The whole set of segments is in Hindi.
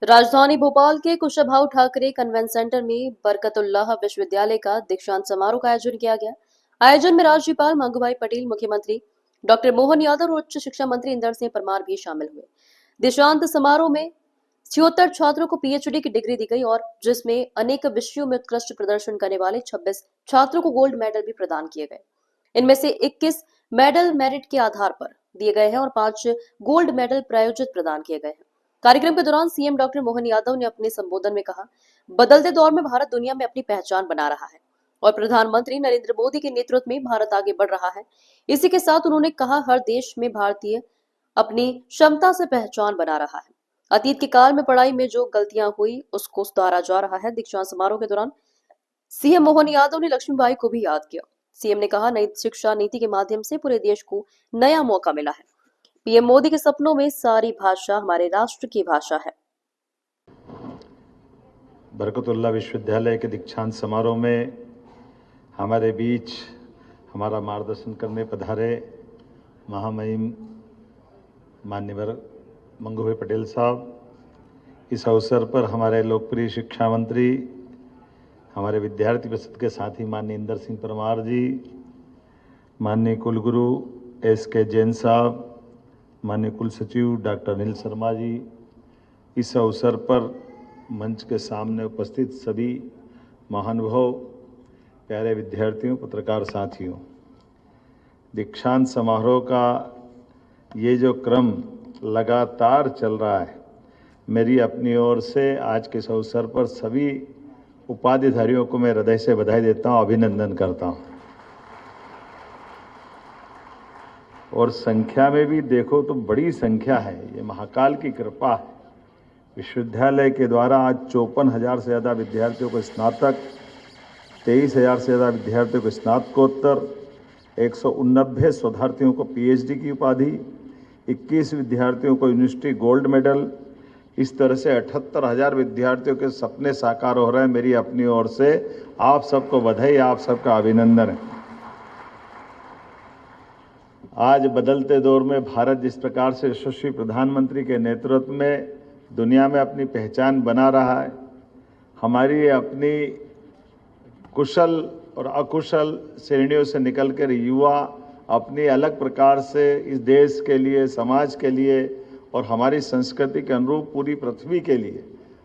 राजधानी भोपाल के कुशाभाऊ ठाकरे कन्वेंट सेंटर में बरकतुल्लाह विश्वविद्यालय का दीक्षांत समारोह का आयोजन किया गया। आयोजन में राज्यपाल मंगूभाई पटेल, मुख्यमंत्री डॉक्टर मोहन यादव और उच्च शिक्षा मंत्री इंदर सिंह परमार भी शामिल हुए। दीक्षांत समारोह में 76 छात्रों को पीएचडी की डिग्री दी गई और जिसमें अनेक विषयों में उत्कृष्ट प्रदर्शन करने वाले 26 छात्रों को गोल्ड मेडल भी प्रदान किए गए। इनमें से 21 मेडल मेरिट के आधार पर दिए गए हैं और 5 गोल्ड मेडल प्रायोजित प्रदान किए गए हैं। कार्यक्रम के दौरान सीएम डॉक्टर मोहन यादव ने अपने संबोधन में कहा, बदलते दौर में भारत दुनिया में अपनी पहचान बना रहा है और प्रधानमंत्री नरेंद्र मोदी के नेतृत्व में भारत आगे बढ़ रहा है। इसी के साथ उन्होंने कहा, हर देश में भारतीय अपनी क्षमता से पहचान बना रहा है। अतीत के काल में पढ़ाई में जो गलतियां हुई उसको सुधारा जा रहा है। दीक्षांत समारोह के दौरान सीएम मोहन यादव ने लक्ष्मीबाई को भी याद किया। सीएम ने कहा, नई शिक्षा नीति के माध्यम से पूरे देश को नया मौका मिला है। पीएम मोदी के सपनों में सारी भाषा हमारे राष्ट्र की भाषा है। बरकतुल्लाह विश्वविद्यालय के दीक्षांत समारोह में हमारे बीच हमारा मार्गदर्शन करने पधारे महामहिम माननीय मंगूभाई पटेल साहब, इस अवसर पर हमारे लोकप्रिय शिक्षा मंत्री, हमारे विद्यार्थी परिषद के साथी माननीय इंदर सिंह परमार जी, माननीय कुलगुरु एस.के. जैन साहब, माननीय कुल सचिव डॉक्टर अनिल शर्मा जी, इस अवसर पर मंच के सामने उपस्थित सभी महानुभाव, प्यारे विद्यार्थियों, पत्रकार साथियों, दीक्षांत समारोह का ये जो क्रम लगातार चल रहा है, मेरी अपनी ओर से आज के इस अवसर पर सभी उपाधिधारियों को मैं हृदय से बधाई देता हूँ, अभिनंदन करता हूँ। और संख्या में भी देखो तो बड़ी संख्या है, ये महाकाल की कृपा है। विश्वविद्यालय के द्वारा आज 54,000 से ज़्यादा विद्यार्थियों को स्नातक, 23,000 से ज़्यादा विद्यार्थियों को स्नातकोत्तर, 189 शोधार्थियों को पीएचडी की उपाधि, 21 विद्यार्थियों को यूनिवर्सिटी गोल्ड मेडल, इस तरह से 78,000 विद्यार्थियों के सपने साकार हो रहे हैं। मेरी अपनी ओर से आप सबको बधाई, आप सबका अभिनंदन है। आज बदलते दौर में भारत जिस प्रकार से यशस्वी प्रधानमंत्री के नेतृत्व में दुनिया में अपनी पहचान बना रहा है, हमारी अपनी कुशल और अकुशल श्रेणियों से निकलकर युवा अपनी अलग प्रकार से इस देश के लिए, समाज के लिए और हमारी संस्कृति के अनुरूप पूरी पृथ्वी के लिए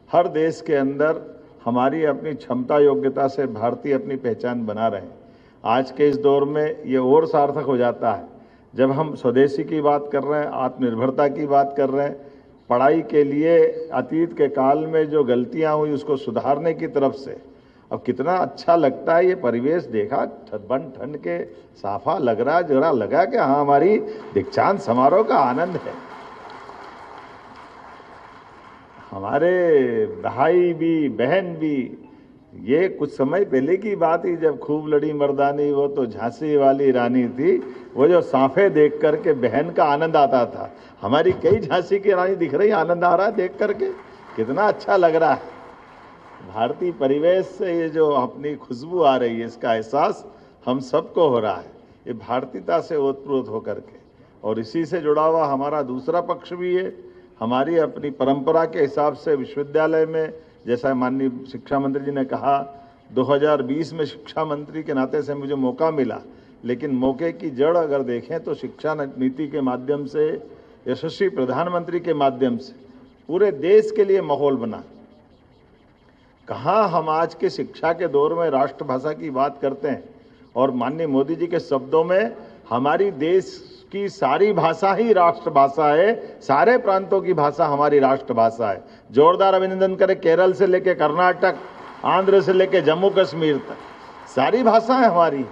हर देश के अंदर हमारी अपनी क्षमता योग्यता से भारतीय अपनी पहचान बना रहे हैं। आज के इस दौर में ये और सार्थक हो जाता है जब हम स्वदेशी की बात कर रहे हैं, आत्मनिर्भरता की बात कर रहे हैं, पढ़ाई के लिए अतीत के काल में जो गलतियां हुई उसको सुधारने की तरफ से। अब कितना अच्छा लगता है ये परिवेश देखा, बन ठंड के साफा लग रहा, जरा लगा कि हाँ हमारी दीक्षांत समारोह का आनंद है। हमारे भाई भी, बहन भी, ये कुछ समय पहले की बात ही जब खूब लड़ी मर्दानी, वो तो झांसी वाली रानी थी, वो जो सांफे देख करके बहन का आनंद आता था। हमारी कई झांसी की रानी दिख रही, आनंद आ रहा है देख करके, कितना अच्छा लग रहा है। भारतीय परिवेश से ये जो अपनी खुशबू आ रही है, इसका एहसास हम सबको हो रहा है, ये भारतीयता से ओतप्रोत होकर के। और इसी से जुड़ा हुआ हमारा दूसरा पक्ष भी है, हमारी अपनी परंपरा के हिसाब से विश्वविद्यालय में, जैसा माननीय शिक्षा मंत्री जी ने कहा, 2020 में शिक्षा मंत्री के नाते से मुझे मौका मिला, लेकिन मौके की जड़ अगर देखें तो शिक्षा नीति के माध्यम से, यशस्वी प्रधानमंत्री के माध्यम से पूरे देश के लिए माहौल बना। कहाँ हम आज के शिक्षा के दौर में राष्ट्रभाषा की बात करते हैं और माननीय मोदी जी के शब्दों में हमारी देश की सारी भाषा ही राष्ट्रभाषा है, सारे प्रांतों की भाषा हमारी राष्ट्रभाषा है। जोरदार अभिनंदन करें केरल से लेकर कर्नाटक, आंध्र से लेकर जम्मू कश्मीर तक, सारी भाषाएं हमारी।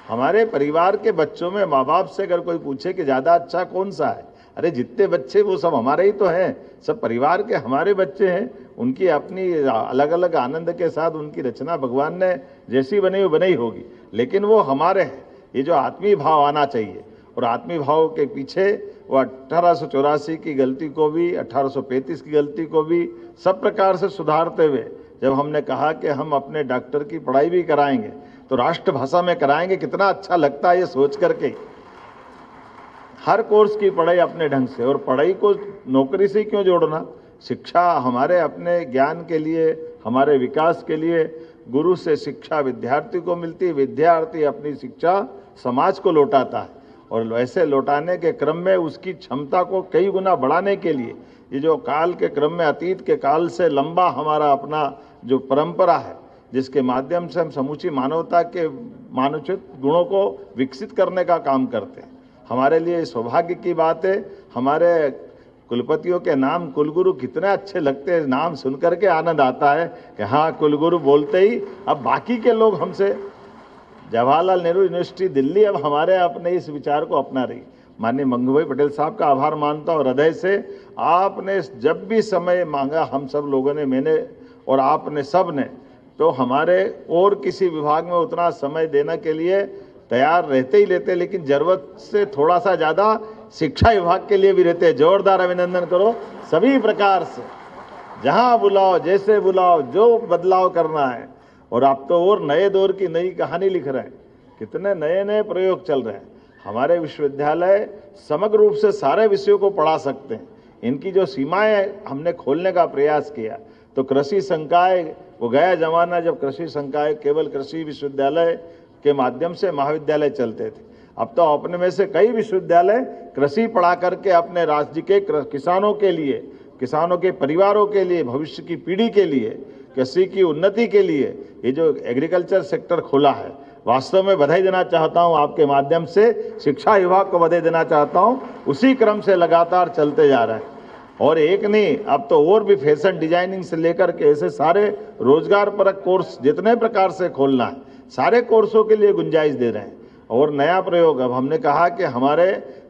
हमारे परिवार के बच्चों में माँ बाप से अगर कोई पूछे कि ज़्यादा अच्छा कौन सा है, अरे जितने बच्चे वो सब हमारे ही तो हैं, सब परिवार के हमारे बच्चे हैं। उनकी अपनी अलग अलग आनंद के साथ उनकी रचना भगवान ने जैसी बनाई वो बनाई होगी, लेकिन वो हमारे हैं। ये जो आत्मीय भाव आना चाहिए, और आत्मीय भाव के पीछे वो 1884 की गलती को भी, 1835 की गलती को भी सब प्रकार से सुधारते हुए जब हमने कहा कि हम अपने डॉक्टर की पढ़ाई भी कराएंगे तो राष्ट्रभाषा में कराएंगे, कितना अच्छा लगता है ये सोच करके। हर कोर्स की पढ़ाई अपने ढंग से, और पढ़ाई को नौकरी से क्यों जोड़ना, शिक्षा हमारे अपने ज्ञान के लिए, हमारे विकास के लिए गुरु से शिक्षा विद्यार्थी को मिलती है, विद्यार्थी अपनी शिक्षा समाज को लौटाता है और वैसे लौटाने के क्रम में उसकी क्षमता को कई गुना बढ़ाने के लिए ये जो काल के क्रम में अतीत के काल से लंबा हमारा अपना जो परंपरा है, जिसके माध्यम से हम समूची मानवता के मानवोचित गुणों को विकसित करने का काम करते हैं। हमारे लिए सौभाग्य की बात है, हमारे कुलपतियों के नाम कुलगुरु कितने अच्छे लगते हैं, नाम सुनकर के आनंद आता है कि हाँ कुलगुरु बोलते ही अब बाकी के लोग हमसे, जवाहरलाल नेहरू यूनिवर्सिटी दिल्ली अब हमारे अपने इस विचार को अपना रही। माननीय मंगूभाई पटेल साहब का आभार मानता हूँ हृदय से। आपने जब भी समय मांगा हम सब लोगों ने, मैंने और आपने सब ने, तो हमारे और किसी विभाग में उतना समय देने के लिए तैयार रहते ही रहते, लेकिन जरूरत से थोड़ा सा ज़्यादा शिक्षा विभाग के लिए भी रहते हैं। जोरदार अभिनंदन करो सभी प्रकार से, जहाँ बुलाओ जैसे बुलाओ जो बदलाव करना है। और आप तो और नए दौर की नई कहानी लिख रहे हैं, कितने नए नए प्रयोग चल रहे हैं। हमारे विश्वविद्यालय समग्र रूप से सारे विषयों को पढ़ा सकते हैं। इनकी जो सीमाएं हमने खोलने का प्रयास किया, तो कृषि संकाय, वो गया जमाना जब कृषि संकाय केवल कृषि विश्वविद्यालय के माध्यम से महाविद्यालय चलते थे। अब तो अपने में से कई विश्वविद्यालय कृषि पढ़ा करके अपने राज्य के किसानों के लिए, किसानों के परिवारों के लिए, भविष्य की पीढ़ी के लिए, कृषि की उन्नति के लिए ये जो एग्रीकल्चर सेक्टर खुला है, वास्तव में बधाई देना चाहता हूं आपके माध्यम से, शिक्षा विभाग को बधाई देना चाहता हूं। उसी क्रम से लगातार चलते जा रहा है। और एक नहीं, अब तो और भी फैशन डिजाइनिंग से लेकर के ऐसे सारे रोजगार परक कोर्स जितने प्रकार से खोलना है, सारे कोर्सों के लिए गुंजाइश दे रहे हैं। और नया प्रयोग अब हमने कहा कि हमारे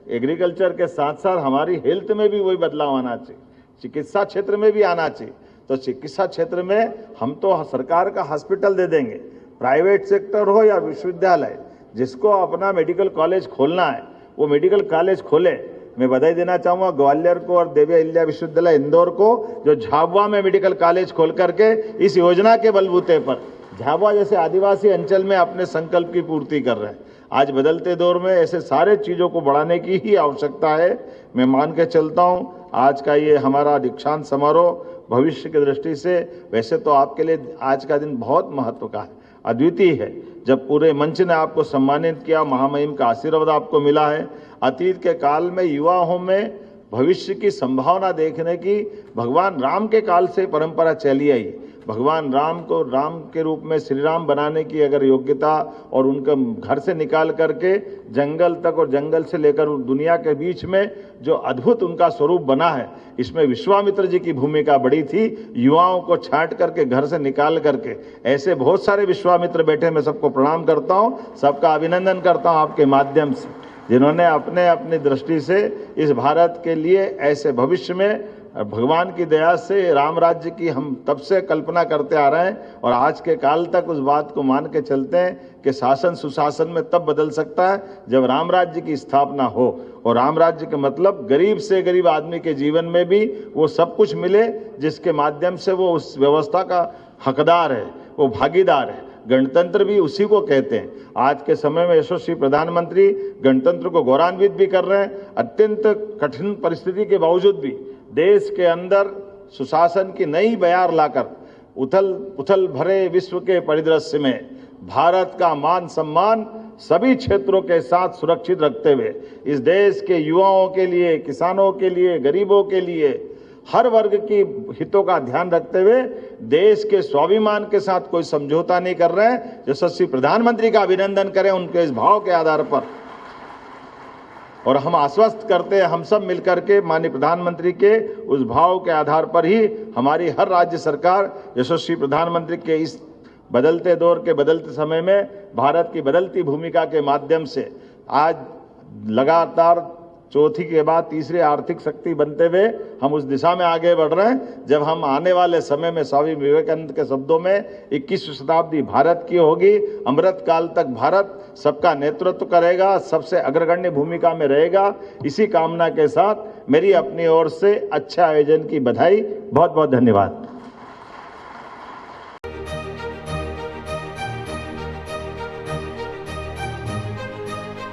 एग्रीकल्चर के साथ साथ हमारी हेल्थ में भी वही बदलाव आना चाहिए, चिकित्सा क्षेत्र में भी आना चाहिए। तो चिकित्सा क्षेत्र में हम तो सरकार का हॉस्पिटल दे देंगे, प्राइवेट सेक्टर हो या विश्वविद्यालय, जिसको अपना मेडिकल कॉलेज खोलना है वो मेडिकल कॉलेज खोले। मैं बधाई देना चाहूँगा ग्वालियर को और देवी अहिल्या विश्वविद्यालय इंदौर को, जो झाबुआ में मेडिकल कॉलेज खोल करके इस योजना के बलबूते पर झाबुआ जैसे आदिवासी अंचल में अपने संकल्प की पूर्ति कर रहे हैं। आज बदलते दौर में ऐसे सारे चीज़ों को बढ़ाने की ही आवश्यकता है। मैं मान के चलता हूँ आज का ये हमारा दीक्षांत समारोह भविष्य की दृष्टि से, वैसे तो आपके लिए आज का दिन बहुत महत्व का है, अद्वितीय है। जब पूरे मंच ने आपको सम्मानित किया, महामहिम का आशीर्वाद आपको मिला है। अतीत के काल में युवाओं में भविष्य की संभावना देखने की भगवान राम के काल से परंपरा चली आई। भगवान राम को राम के रूप में श्री राम बनाने की अगर योग्यता, और उनका घर से निकाल करके जंगल तक और जंगल से लेकर दुनिया के बीच में जो अद्भुत उनका स्वरूप बना है, इसमें विश्वामित्र जी की भूमिका बड़ी थी। युवाओं को छांट करके घर से निकाल करके, ऐसे बहुत सारे विश्वामित्र बैठे, मैं सबको प्रणाम करता हूँ, सबका अभिनंदन करता हूँ आपके माध्यम से, जिन्होंने अपने अपनी दृष्टि से इस भारत के लिए ऐसे भविष्य में भगवान की दया से राम राज्य की हम तब से कल्पना करते आ रहे हैं और आज के काल तक उस बात को मान के चलते हैं कि शासन सुशासन में तब बदल सकता है जब राम राज्य की स्थापना हो। और राम राज्य के मतलब गरीब से गरीब आदमी के जीवन में भी वो सब कुछ मिले जिसके माध्यम से वो उस व्यवस्था का हकदार है, वो भागीदार है। गणतंत्र भी उसी को कहते हैं। आज के समय में यशस्वी प्रधानमंत्री गणतंत्र को गौरवान्वित भी कर रहे हैं। अत्यंत कठिन परिस्थिति के बावजूद भी देश के अंदर सुशासन की नई बयार लाकर उथल भरे विश्व के परिदृश्य में भारत का मान सम्मान सभी क्षेत्रों के साथ सुरक्षित रखते हुए इस देश के युवाओं के लिए, किसानों के लिए, गरीबों के लिए, हर वर्ग की हितों का ध्यान रखते हुए देश के स्वाभिमान के साथ कोई समझौता नहीं कर रहे हैं। यशस्वी प्रधानमंत्री का अभिनंदन करें उनके इस भाव के आधार पर। और हम आश्वस्त करते हैं, हम सब मिलकर के माननीय प्रधानमंत्री के उस भाव के आधार पर ही हमारी हर राज्य सरकार यशस्वी प्रधानमंत्री के इस बदलते दौर के बदलते समय में भारत की बदलती भूमिका के माध्यम से आज लगातार चौथी के बाद तीसरी आर्थिक शक्ति बनते हुए हम उस दिशा में आगे बढ़ रहे हैं। जब हम आने वाले समय में स्वामी विवेकानंद के शब्दों में 21वीं शताब्दी भारत की होगी, अमृत काल तक भारत सबका नेतृत्व करेगा, सबसे अग्रगण्य भूमिका में रहेगा। इसी कामना के साथ मेरी अपनी ओर से अच्छे आयोजन की बधाई। बहुत बहुत धन्यवाद।